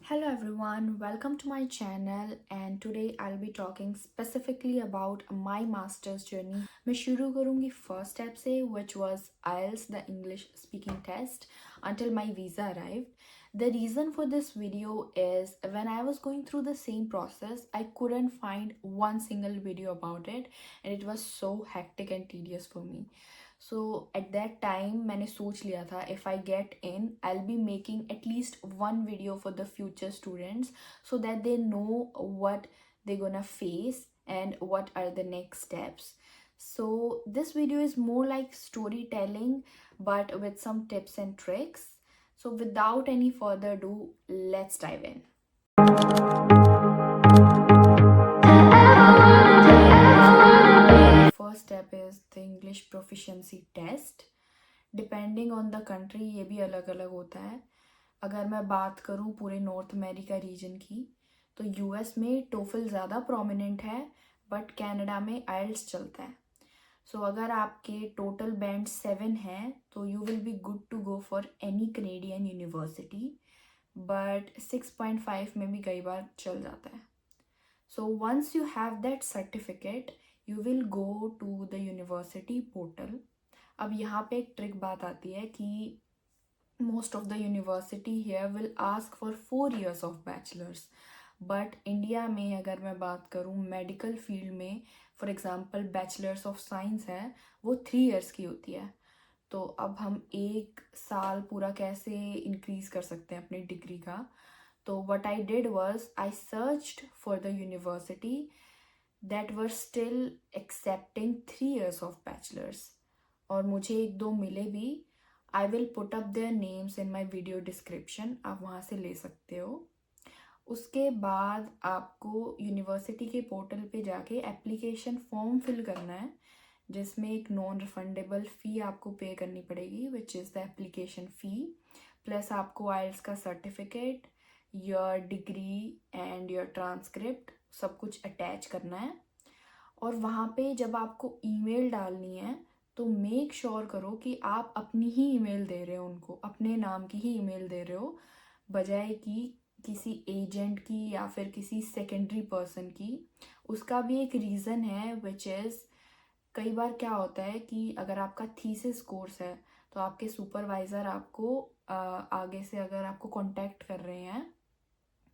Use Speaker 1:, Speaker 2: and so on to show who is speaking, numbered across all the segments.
Speaker 1: Hello everyone, welcome to my channel and today I'll be talking specifically about my master's journey. मैं शुरू करूँगी first step से which was IELTS the English speaking test until my visa arrived. The reason for this video is when I was going through the same process, I couldn't find one single video about it and it was so hectic and tedious for me. So at that time मैंने सोच लिया था if I get in I'll be making at least one video for the future students so that they know what they're gonna face and what are the next steps. So this video is more like storytelling but with some tips and tricks. So without any further ado, let's dive in. First step is the English proficiency test. Depending on the country ये भी अलग अलग होता है. अगर मैं बात करूँ पूरे नॉर्थ अमेरिका रीजन की तो यूएस में टोफल ज़्यादा प्रोमिनेंट है बट कनाडा में आइल्स चलता है. सो अगर आपके टोटल बैंड 7 हैं तो you will be good to go for any Canadian university, but 6.5 में भी कई बार चल जाता है. So once you have that certificate you will go to the university portal. अब यहाँ पे एक ट्रिक बात आती है कि most of the university here will ask for 4 years of bachelors, but India में अगर मैं बात करूँ मेडिकल फील्ड में for example bachelors of science है वो 3 years की होती है. तो अब हम 1 साल पूरा कैसे इंक्रीज कर सकते हैं अपनी डिग्री का. तो what I did was I searched for the university that were still accepting 3 years of bachelors और मुझे 1-2 मिले भी. I will put up their names in my video description, आप वहाँ से ले सकते हो. उसके बाद आपको यूनिवर्सिटी के पोर्टल पे जाके एप्लीकेशन फॉर्म फिल करना है जिसमें एक नॉन रिफंडेबल फ़ी आपको पे करनी पड़ेगी which is the application fee, plus आपको आइल्स का certificate, your degree and your transcript सब कुछ अटैच करना है. और वहाँ पे जब आपको ईमेल डालनी है तो मेक श्योर करो कि आप अपनी ही ईमेल दे रहे हो उनको, अपने नाम की ही ईमेल दे रहे हो बजाय कि किसी एजेंट की या फिर किसी सेकेंडरी पर्सन की. उसका भी एक रीज़न है विच इज़ कई बार क्या होता है कि अगर आपका थीसिस कोर्स है तो आपके सुपरवाइज़र आपको आगे से अगर आपको कांटेक्ट कर रहे हैं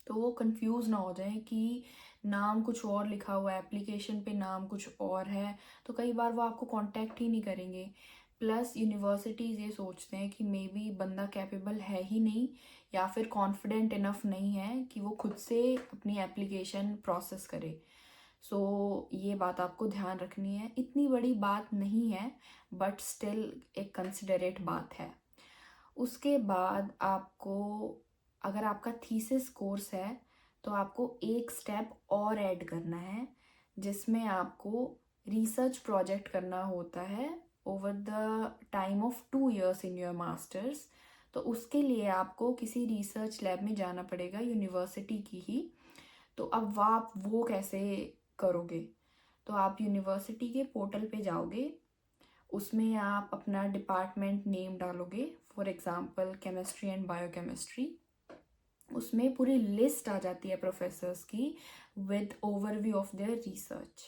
Speaker 1: तो वो कंफ्यूज ना हो जाए कि नाम कुछ और लिखा हुआ है एप्लीकेशन पे, नाम कुछ और है, तो कई बार वो आपको कांटेक्ट ही नहीं करेंगे. प्लस यूनिवर्सिटीज़ ये सोचते हैं कि मे बी बंदा कैपेबल है ही नहीं या फिर कॉन्फिडेंट इनफ नहीं है कि वो खुद से अपनी एप्लीकेशन प्रोसेस करे. सो ये बात आपको ध्यान रखनी है. इतनी बड़ी बात नहीं है बट स्टिल एक कंसिडरेट बात है. उसके बाद आपको अगर आपका थीसिस कोर्स है तो आपको एक स्टेप और ऐड करना है जिसमें आपको रिसर्च प्रोजेक्ट करना होता है over the time of 2 years in your masters. तो उसके लिए आपको किसी रिसर्च लैब में जाना पड़ेगा यूनिवर्सिटी की ही. तो अब आप वो कैसे करोगे. तो आप यूनिवर्सिटी के पोर्टल पे जाओगे, उसमें आप अपना डिपार्टमेंट नेम डालोगे, for example chemistry and biochemistry. उसमें पूरी लिस्ट आ जाती है प्रोफेसर्स की with overview of their research.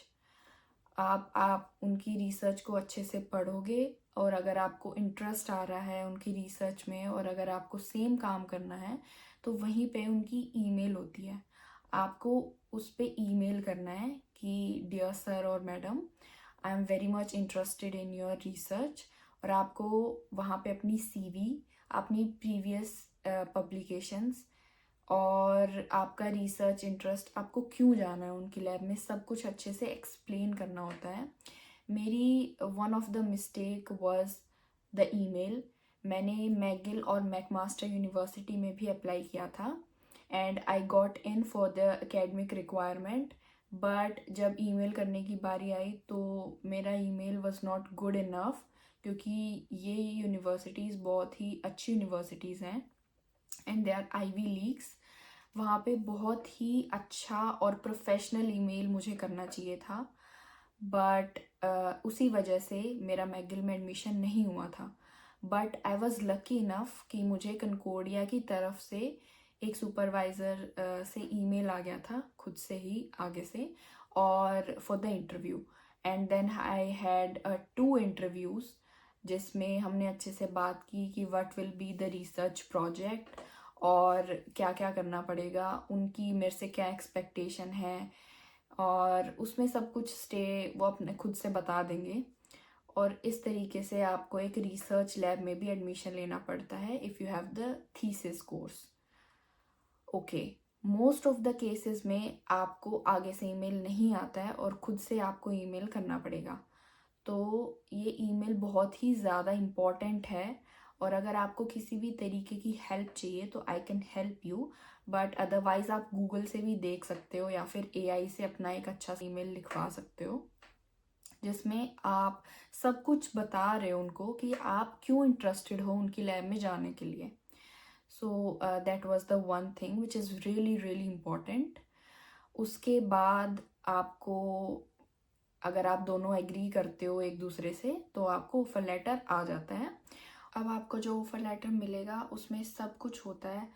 Speaker 1: आप उनकी रिसर्च को अच्छे से पढ़ोगे और अगर आपको इंटरेस्ट आ रहा है उनकी रिसर्च में और अगर आपको सेम काम करना है तो वहीं पे उनकी ईमेल होती है. आपको उस पर ईमेल करना है कि डियर सर और madam I am very much interested in your research, और आपको वहाँ पे अपनी सीवी, अपनी प्रीवियस पब्लिकेशंस और आपका रिसर्च इंटरेस्ट, आपको क्यों जाना है उनकी लैब में, सब कुछ अच्छे से एक्सप्लेन करना होता है. मेरी one of the mistake was the email. मैंने मैगिल और मैकमास्टर यूनिवर्सिटी में भी अप्लाई किया था and I got in for the academic requirement, but जब ईमेल करने की बारी आई तो मेरा email was not good enough क्योंकि ये यूनिवर्सिटीज़ बहुत ही अच्छी यूनिवर्सिटीज़ हैं and they are Ivy Leagues. वहाँ पे बहुत ही अच्छा और प्रोफेशनल ईमेल मुझे करना चाहिए था, बट उसी वजह से मेरा मैगिल में एडमिशन नहीं हुआ था. But I was lucky enough कि मुझे कनकोडिया की तरफ से एक सुपरवाइज़र से ईमेल आ गया था खुद से ही आगे से, और for the interview. And then I had 2 interviews जिसमें हमने अच्छे से बात की कि what will be the research project और क्या क्या करना पड़ेगा, उनकी मेरे से क्या एक्सपेक्टेशन है, और उसमें सब कुछ वो अपने खुद से बता देंगे। और इस तरीके से आपको एक रिसर्च लैब में भी एडमिशन लेना पड़ता है if you have the thesis course. Okay, most of the cases में आपको आगे से ईमेल नहीं आता है और खुद से आपको ईमेल करना पड़ेगा। तो ये ईमेल बहुत ही ज़्यादा इम्पॉर्टेंट है, और अगर आपको किसी भी तरीके की हेल्प चाहिए तो I can help you, but otherwise आप गूगल से भी देख सकते हो या फिर एआई से अपना एक अच्छा सा ईमेल लिखवा सकते हो जिसमें आप सब कुछ बता रहे हो उनको कि आप क्यों इंटरेस्टेड हो उनकी लैब में जाने के लिए। So that was the one thing which is really really important. उसके बाद आपको, अगर आप दोनों एग्री करते हो एक दूसरे से, तो आपको ऑफर लेटर आ जाता है। अब आपको जो ऑफर लेटर मिलेगा उसमें सब कुछ होता है,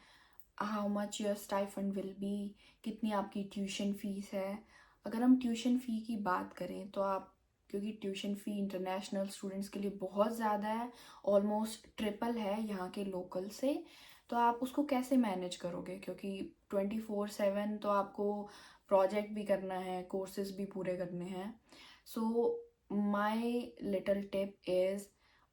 Speaker 1: how much your stipend will be, कितनी आपकी ट्यूशन फीस है। अगर हम ट्यूशन फ़ी की बात करें तो आप, क्योंकि ट्यूशन फ़ी इंटरनेशनल स्टूडेंट्स के लिए बहुत ज़्यादा है, ऑलमोस्ट ट्रिपल है यहाँ के लोकल से, तो आप उसको कैसे मैनेज करोगे, क्योंकि 24/7 तो आपको प्रोजेक्ट भी करना है, कोर्सेज भी पूरे करने हैं। So my little tip is,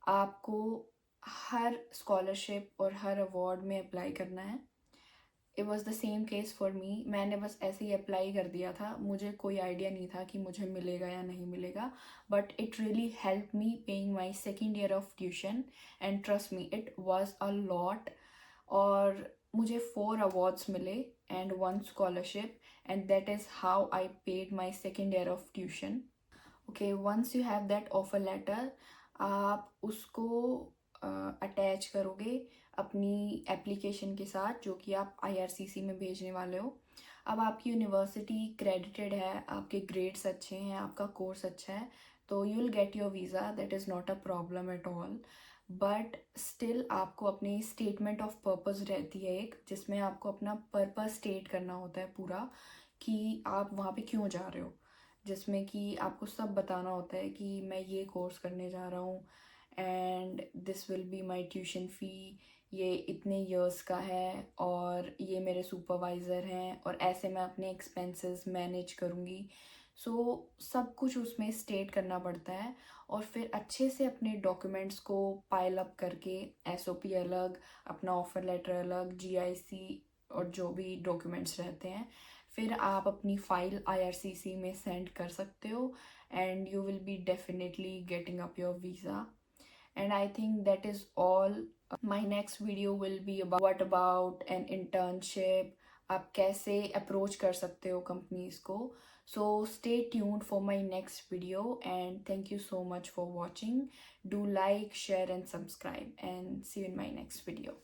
Speaker 1: आपको हर स्कॉलरशिप और हर अवार्ड में अप्लाई करना है। It was the same case for me, मैंने बस ऐसे ही अप्लाई कर दिया था, मुझे कोई आइडिया नहीं था कि मुझे मिलेगा या नहीं मिलेगा, but it really help me paying my second year of tuition, and trust me it was a lot. और मुझे 4 अवार्ड्स मिले and 1 scholarship, and that is how I paid my second year of tuition. Okay, once you have that offer letter, आप उसको attach करोगे अपनी application के साथ जो कि आप आईआरसीसी में भेजने वाले हो। अब आपकी यूनिवर्सिटी क्रेडिटेड है, आपके ग्रेड्स अच्छे हैं, आपका कोर्स अच्छा है, तो you will get your visa, that is not a problem at all. But still आपको अपनी स्टेटमेंट ऑफ पर्पज़ रहती है एक, जिसमें आपको अपना पर्पज़ स्टेट करना होता है पूरा, कि आप वहाँ पे क्यों जा रहे हो, जिसमें कि आपको सब बताना होता है कि मैं ये कोर्स करने जा रहा हूँ and this will be my tuition fee, ये इतने इयर्स का है और ये मेरे सुपरवाइज़र हैं और ऐसे मैं अपने एक्सपेंसेस मैनेज करूँगी। सो सब कुछ उसमें स्टेट करना पड़ता है, और फिर अच्छे से अपने डॉक्यूमेंट्स को पाइल अप करके, एसओपी अलग, अपना ऑफ़र लेटर अलग, जीआईसी और जो भी डॉक्यूमेंट्स रहते हैं, फिर आप अपनी फ़ाइल आईआरसीसी में सेंड कर सकते हो, and you will be definitely getting up your visa. And I think that is all. My next video will be about what about an internship, आप कैसे अप्रोच कर सकते हो कंपनीज को। So stay tuned for my next video, and thank you so much for watching. Do like, share and subscribe, and see you in my next video.